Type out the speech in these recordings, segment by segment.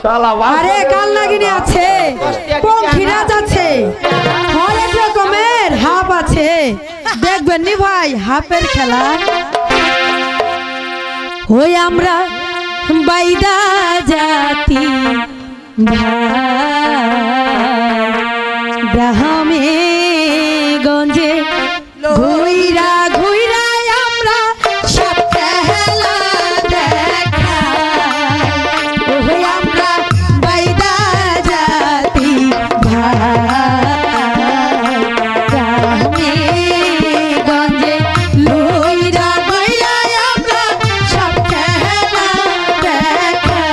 আরে কাল নাগিনী আছে, পঙ্খিরাজ আছে, অনেক রকমের হাপ আছে। দেখবেন নি ভাই হাপের খেলা। ওই আমরা বাইদা জাতি গ্রামে গঞ্জে ঘুইরা ঘুইরা আমরা সব খেলা দেখাই। ওই আমরা বাইদা জাতি গ্রামে গঞ্জে ঘুইরা ঘুইরা আমরা সব খেলা দেখাই।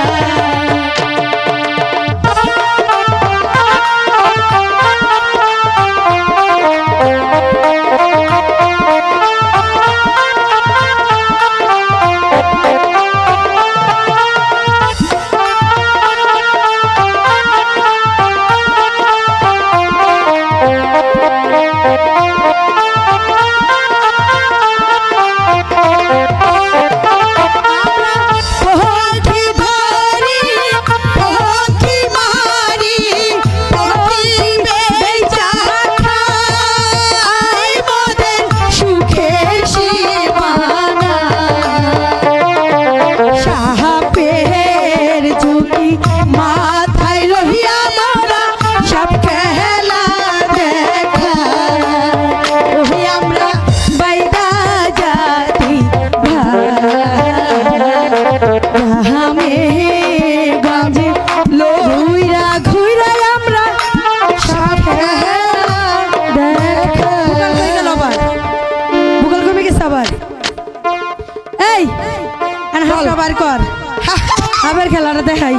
আবার খেলাটা দেখাই।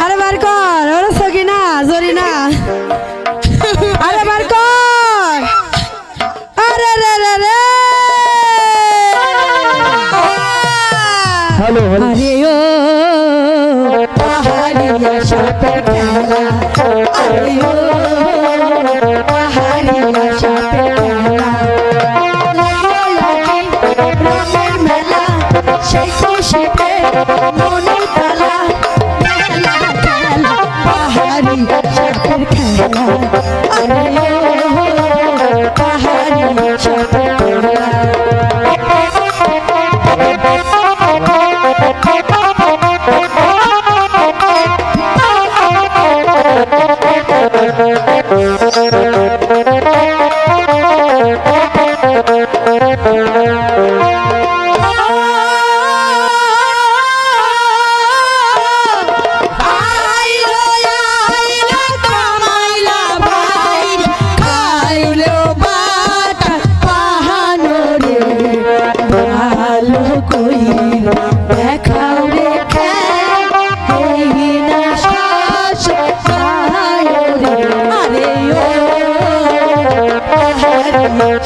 আরে বার কর, ওরা সকি না জরি না। আরে বার কর। আরে রে রে রে। হ্যালো আরে ও পাহাড়িয়া সাপের খেলা। আরে ও পাহাড়িয়া সাপের খেলা। রঙের মেলা সেই খুশিতে মনে খেলা খেলা খেলা পাহাড়ি সাপের খেলা। আরে ও পাহাড়ি সাপের খেলা।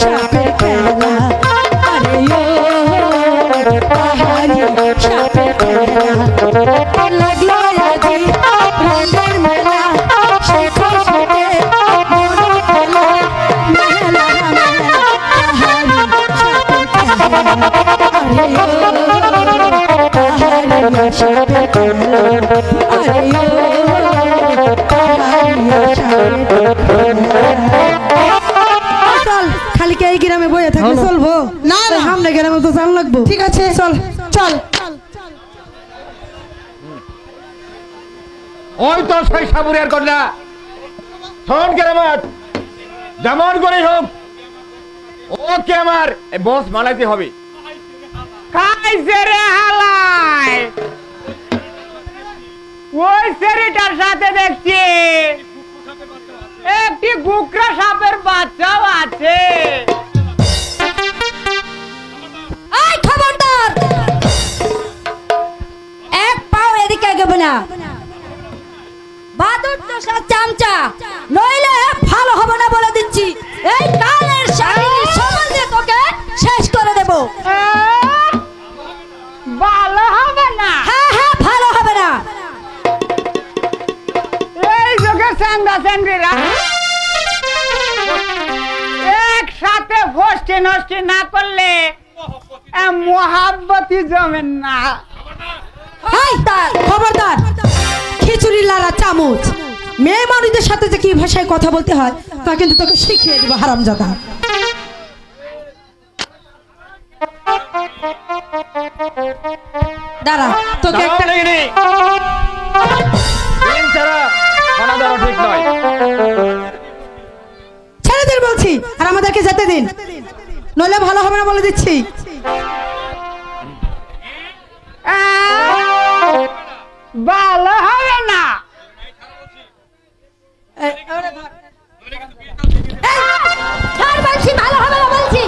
সাপের খেলা। আরে ও পাহাড়ি সাপের খেলা। লাগলো আজি রঙের মেলা সেই খুশিতে মনে খেলা মেলা মেলা পাহাড়ি সাপের খেলা। আরে ও পাহাড়ি সাপের খেলা। আরে ও পাহাড়ি সাপের খেলা। খালি কে এই গ্রামে বইয়ে থাকলে চলবো না? সামনে গ্রামে তো চাল লাগবো। ঠিক আছে চল চল। ওই তো সেই সাবুরিয়ার কন্যা শোন কেরামত, যেমন করে হোক ওকে আমার বস মানাইতে হবে। খাইছে রে হালাই, ওই সেরিটার সাথে দেখছি একটি গুকরা সাপের বাচ্চাও আছে। এই খবরদার, এক পাও এদিকে এগোবে না। বাদুর তো সব চামচা, নইলে ভালো হবে না বলে দিচ্ছি। এই কালের শাড়ির সমান দিয়ে তোকে শেষ করে দেব। ভালো হবে না? হ্যাঁ হ্যাঁ ভালো হবে না। এই যোগে চান্দা চান্দিরা একসাথে ফষ্টি নষ্টি না করলে মহাব্বতই জমেন না। খবরদার চামচ। মেয়ে মানুষদের সাথে যে কি ভাষায় কথা বলতে হয় তা কিন্তু তোকে শিখিয়ে দেবো হারামজাদা। দাঁড়া তোকে দাঁড়াও একটা দেখিনি। দিন ছাড়া খানা দেওয়া ঠিক নয়। ছেড়ে দিন বলছি, আর আমাদেরকে যেতে দিন, নইলে ভালো হবে না বলে দিচ্ছি। ভালো হবে না। ছাড় বলছি, ভালো হবে না বলছি।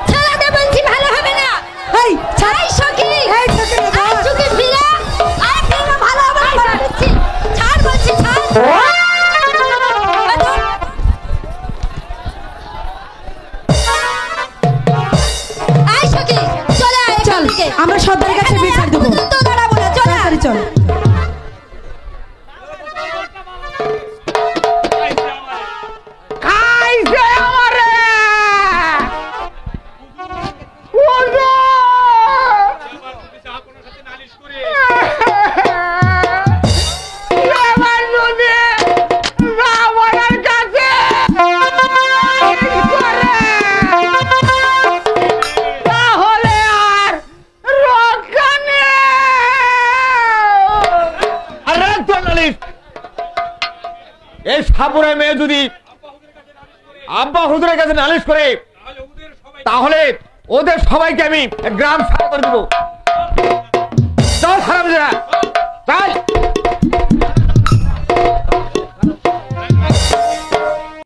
ছেড়ে দে বলছি, ভালো হবে না। এই ছাড়, এই সখী, এই সখী রে, আর চুকে ফিরে, আর ফিরে ভালো হবে না বলে দিচ্ছি। ছাড় বলছি, ছাড়। এই সখী, চলে আয় এখান চল থেকে। আমরা সর্দারের কাছে বিচার দেবো। তো দাঁড়াবো না, চলে আয়। তাড়াতাড়ি চল। খাইছে আমারে। হুজুর! এবার যদি রাবণের কাছে করে, তাহলে আর রক্ষা নেই। আর রাখ তোর নালিশ। এই সাপুরের মেয়ে যদি আব্বা হুজুরের কাছে নালিশ করে তাহলে ওদের সবাইকে আমি গ্রাম ছাড়া করে দেবো। চল হারামজাদা, চল।